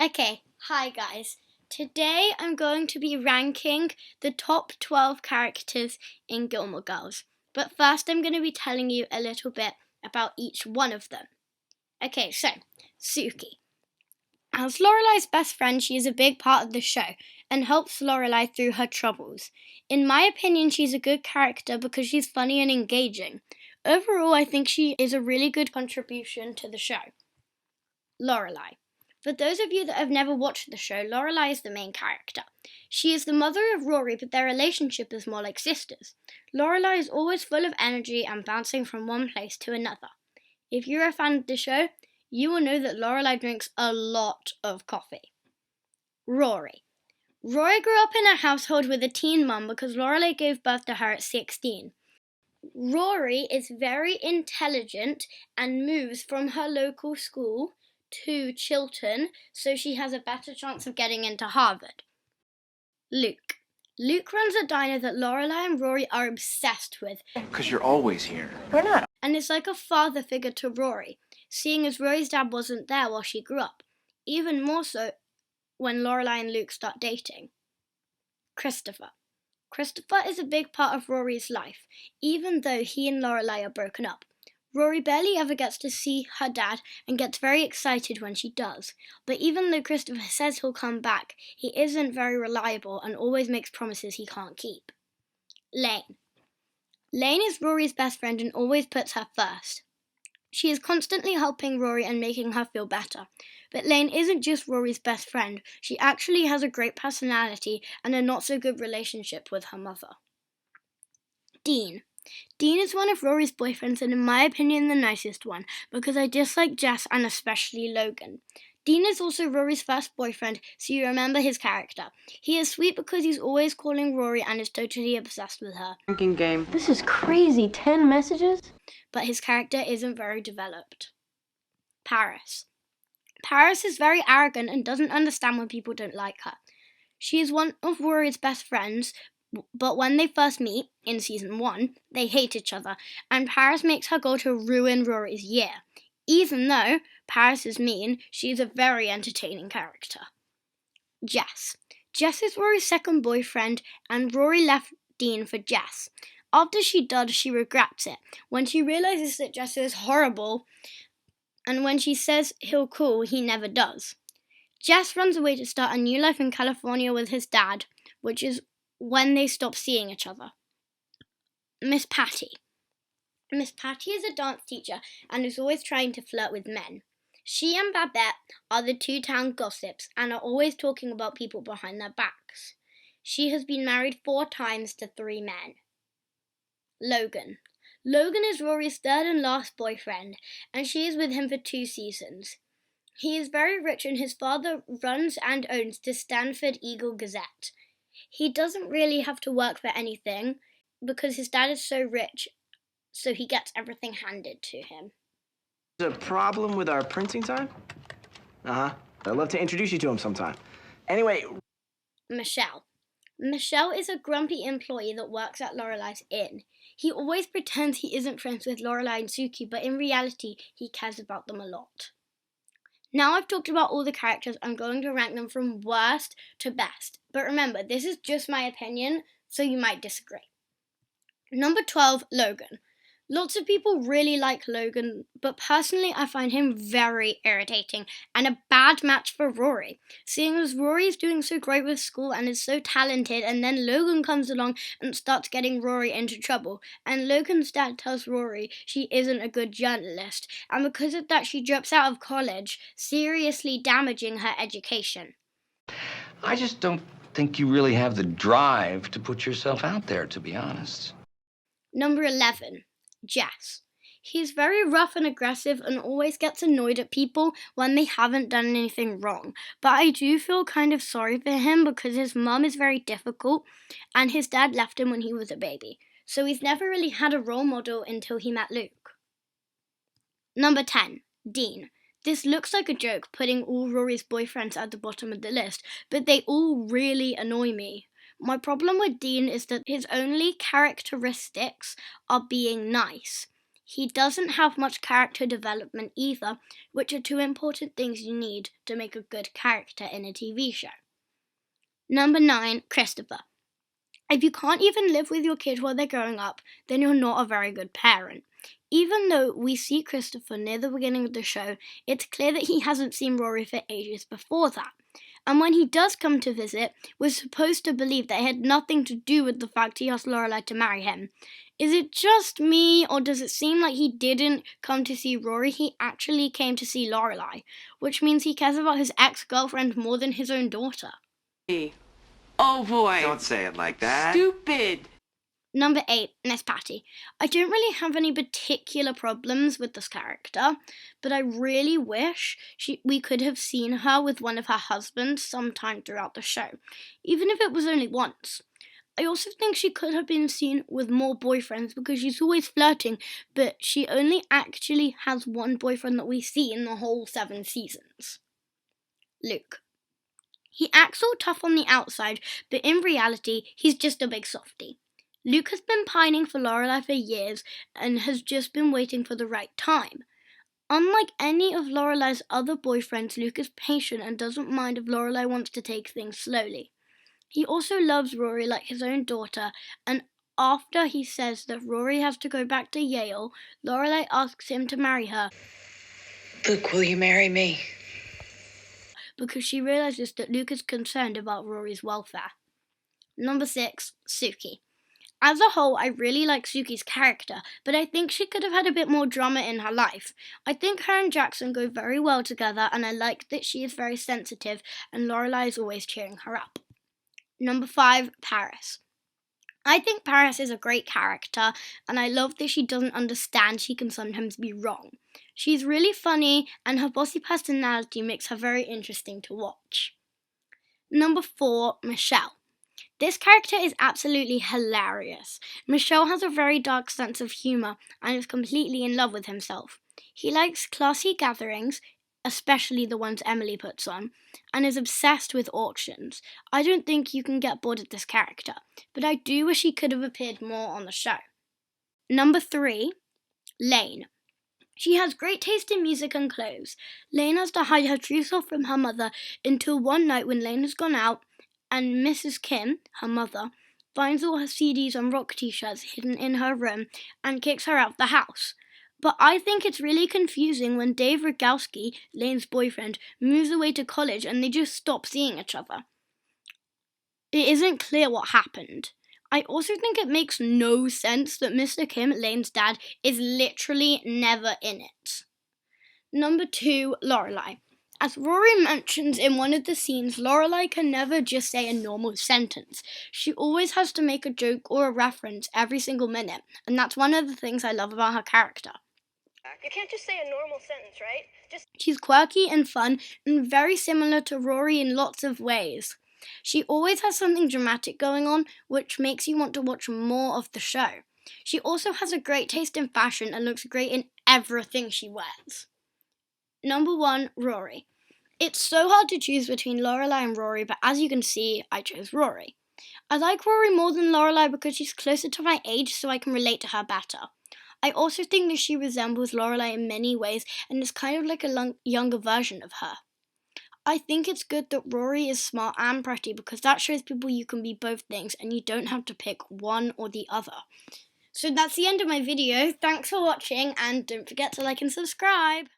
Okay, hi guys. Today I'm going to be ranking the top 12 characters in Gilmore Girls. But first I'm going to be telling you a little bit about each one of them. Okay, so, Suki. As Lorelai's best friend, she is a big part of the show and helps Lorelai through her troubles. In my opinion, she's a good character because she's funny and engaging. Overall, I think she is a really good contribution to the show. Lorelai. For those of you that have never watched the show, Lorelai is the main character. She is the mother of Rory, but their relationship is more like sisters. Lorelai is always full of energy and bouncing from one place to another. If you're a fan of the show, you will know that Lorelai drinks a lot of coffee. Rory. Rory grew up in a household with a teen mum because Lorelai gave birth to her at 16. Rory is very intelligent and moves from her local school to Chilton so she has a better chance of getting into Harvard. Luke. Luke runs a diner that Lorelai and Rory are obsessed with. Because you're always here. We're not. And it's like a father figure to Rory, seeing as Rory's dad wasn't there while she grew up. Even more so when Lorelai and Luke start dating. Christopher. Christopher is a big part of Rory's life, even though he and Lorelai are broken up. Rory barely ever gets to see her dad and gets very excited when she does. But even though Christopher says he'll come back, he isn't very reliable and always makes promises he can't keep. Lane. Lane is Rory's best friend and always puts her first. She is constantly helping Rory and making her feel better. But Lane isn't just Rory's best friend. She actually has a great personality and a not-so-good relationship with her mother. Dean. Dean is one of Rory's boyfriends and in my opinion the nicest one because I dislike Jess and especially Logan. Dean is also Rory's first boyfriend, so you remember his character. He is sweet because he's always calling Rory and is totally obsessed with her. Drinking game. This is crazy. 10 messages? But his character isn't very developed. Paris. Paris is very arrogant and doesn't understand when people don't like her. She is one of Rory's best friends, but when they first meet, in season 1, they hate each other, and Paris makes her goal to ruin Rory's year. Even though Paris is mean, she is a very entertaining character. Jess. Jess is Rory's second boyfriend, and Rory left Dean for Jess. After she does, she regrets it. When she realizes that Jess is horrible, and when she says he'll call, he never does. Jess runs away to start a new life in California with his dad, which is when they stop seeing each other. Miss Patty. Miss Patty is a dance teacher and is always trying to flirt with men. She and Babette are the two town gossips and are always talking about people behind their backs. She has been married 4 times to 3 men. Logan. Logan is Rory's third and last boyfriend, and she is with him for 2 seasons. He is very rich and his father runs and owns the Stanford Eagle Gazette. He doesn't really have to work for anything because his dad is so rich, so he gets everything handed to him. There's a problem with our printing time? Uh-huh. I'd love to introduce you to him sometime. Anyway. Michelle. Michelle is a grumpy employee that works at Lorelai's inn. He always pretends he isn't friends with Lorelai and Suki, but in reality, he cares about them a lot. Now I've talked about all the characters, I'm going to rank them from worst to best. But remember, this is just my opinion, so you might disagree. Number 12, Logan. Lots of people really like Logan, but personally I find him very irritating and a bad match for Rory. Seeing as Rory is doing so great with school and is so talented, and then Logan comes along and starts getting Rory into trouble, and Logan's dad tells Rory she isn't a good journalist, and because of that she drops out of college, seriously damaging her education. I just don't think you really have the drive to put yourself out there, to be honest. Number 11. Jess. He's very rough and aggressive and always gets annoyed at people when they haven't done anything wrong. But I do feel kind of sorry for him because his mum is very difficult and his dad left him when he was a baby. So he's never really had a role model until he met Luke. Number 10. Dean. This looks like a joke, putting all Rory's boyfriends at the bottom of the list, but they all really annoy me. My problem with Dean is that his only characteristics are being nice. He doesn't have much character development either, which are two important things you need to make a good character in a TV show. Number 9, Christopher. If you can't even live with your kids while they're growing up, then you're not a very good parent. Even though we see Christopher near the beginning of the show, it's clear that he hasn't seen Rory for ages before that. And when he does come to visit, we're supposed to believe that it had nothing to do with the fact he asked Lorelai to marry him. Is it just me, or does it seem like he didn't come to see Rory, he actually came to see Lorelai, which means he cares about his ex-girlfriend more than his own daughter? Oh boy. Don't say it like that. Stupid. Number 8, Miss Patty. I don't really have any particular problems with this character, but I really wish we could have seen her with one of her husbands sometime throughout the show, even if it was only once. I also think she could have been seen with more boyfriends because she's always flirting, but she only actually has one boyfriend that we see in the whole 7 seasons. Luke. He acts all tough on the outside, but in reality, he's just a big softie. Luke has been pining for Lorelai for years and has just been waiting for the right time. Unlike any of Lorelai's other boyfriends, Luke is patient and doesn't mind if Lorelai wants to take things slowly. He also loves Rory like his own daughter, and after he says that Rory has to go back to Yale, Lorelai asks him to marry her. Luke, will you marry me? Because she realizes that Luke is concerned about Rory's welfare. Number 6, Suki. As a whole, I really like Suki's character, but I think she could have had a bit more drama in her life. I think her and Jackson go very well together, and I like that she is very sensitive, and Lorelai is always cheering her up. Number 5, Paris. I think Paris is a great character, and I love that she doesn't understand she can sometimes be wrong. She's really funny, and her bossy personality makes her very interesting to watch. Number 4, Michelle. This character is absolutely hilarious. Michelle has a very dark sense of humour and is completely in love with himself. He likes classy gatherings, especially the ones Emily puts on, and is obsessed with auctions. I don't think you can get bored of this character, but I do wish he could have appeared more on the show. Number 3, Lane. She has great taste in music and clothes. Lane has to hide her true self from her mother until one night when Lane has gone out and Mrs. Kim, her mother, finds all her CDs and rock t-shirts hidden in her room and kicks her out of the house. But I think it's really confusing when Dave Rogowski, Lane's boyfriend, moves away to college and they just stop seeing each other. It isn't clear what happened. I also think it makes no sense that Mr. Kim, Lane's dad, is literally never in it. Number 2, Lorelai. As Rory mentions in one of the scenes, Lorelai can never just say a normal sentence. She always has to make a joke or a reference every single minute, and that's one of the things I love about her character. You can't just say a normal sentence, right? She's quirky and fun and very similar to Rory in lots of ways. She always has something dramatic going on, which makes you want to watch more of the show. She also has a great taste in fashion and looks great in everything she wears. Number 1, Rory. It's so hard to choose between Lorelai and Rory, but as you can see, I chose Rory. I like Rory more than Lorelai because she's closer to my age, so I can relate to her better. I also think that she resembles Lorelai in many ways and is kind of like a younger version of her. I think it's good that Rory is smart and pretty because that shows people you can be both things and you don't have to pick one or the other. So that's the end of my video. Thanks for watching and don't forget to like and subscribe.